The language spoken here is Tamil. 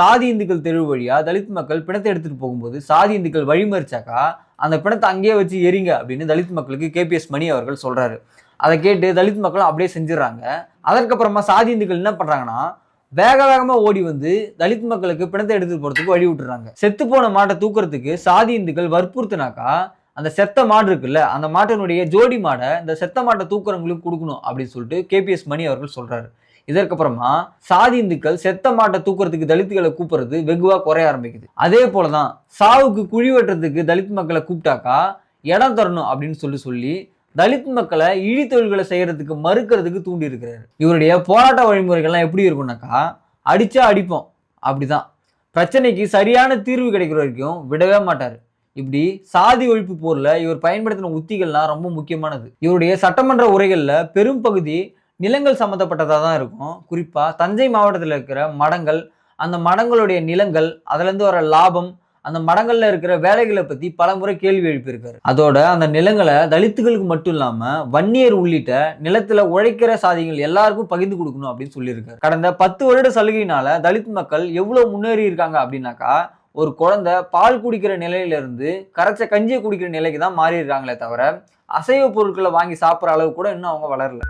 சாதி இந்துக்கள் தெரு வழியா தலித் மக்கள் பிணத்தை எடுத்துட்டு போகும்போது சாதி இந்துக்கள் வழிமறிச்சாக்கா அந்த பிணத்தை அங்கேயே வச்சு எரிங்க அப்படின்னு தலித் மக்களுக்கு கேபிஎஸ் மணி அவர்கள் சொல்றாரு. அதை கேட்டு தலித் மக்களும் அப்படியே செஞ்சிடறாங்க. அதற்கப்புறமா சாதி இந்துக்கள் என்ன பண்றாங்கன்னா வேக வேகமா ஓடி வந்து தலித் மக்களுக்கு பிணத்தை எடுத்துட்டு போறதுக்கு வழி விட்டுறாங்க. செத்து போன மாட்டை தூக்குறதுக்கு சாதி இந்துக்கள் வற்புறுத்தினாக்கா அந்த செத்த மாடு இருக்குல்ல, அந்த மாட்டினுடைய ஜோடி மாடை இந்த செத்த மாட்டை தூக்குறவங்களுக்கு கொடுக்கணும் அப்படின்னு சொல்லிட்டு கேபிஎஸ் மணி அவர்கள் சொல்றாரு. இதற்கப்புறமா சாதி இந்துக்கள் செத்த மாட்டை தூக்குறதுக்கு தலித்துகளை கூப்பிடுறது வெகுவா குறைய ஆரம்பிக்குது. அதே போலதான் சாவுக்கு குழி வெட்டுறதுக்கு தலித் மக்களை கூப்பிட்டாக்கா இடம் தரணும் அப்படின்னு சொல்லி தலித் மக்களை இழி தொழில்களை செய்யறதுக்கு மறுக்கிறதுக்கு தூண்டி இருக்கிறாரு. இவருடைய போராட்ட வழிமுறைகள்லாம் எப்படி இருக்கும்னாக்கா அடிச்சா அடிப்போம் அப்படிதான், பிரச்சனைக்கு சரியான தீர்வு கிடைக்கிற வரைக்கும் விடவே மாட்டாரு. இப்படி சாதி ஒழிப்பு போர்ல இவர் பயன்படுத்தின உத்திகள்லாம் ரொம்ப முக்கியமானது. இவருடைய சட்டமன்ற உரைகள்ல பெரும் பகுதி நிலங்கள் சம்மந்தப்பட்டதாக தான் இருக்கும். குறிப்பா தஞ்சை மாவட்டத்தில் இருக்கிற மடங்கள், அந்த மடங்களுடைய நிலங்கள், அதுல இருந்து வர லாபம், அந்த மடங்கள்ல இருக்கிற வேலைகளை பத்தி பல முறை கேள்வி எழுப்பியிருக்காரு. அதோட அந்த நிலங்களை தலித்துகளுக்கு மட்டும் இல்லாம வன்னியர் உள்ளிட்ட நிலத்துல உழைக்கிற சாதிகள் எல்லாருக்கும் பகிர்ந்து கொடுக்கணும் அப்படின்னு சொல்லியிருக்காரு. கடந்த 10 வருட சலுகையினால தலித் மக்கள் எவ்வளவு முன்னேறி இருக்காங்க அப்படின்னாக்கா, ஒரு குழந்தை பால் குடிக்கிற நிலையில இருந்து கரைச்ச கஞ்சியை குடிக்கிற நிலைக்கு தான் மாறி இருக்காங்களே தவிர அசைவ பொருட்களை வாங்கி சாப்பிட்ற அளவு கூட இன்னும் அவங்க வளரல.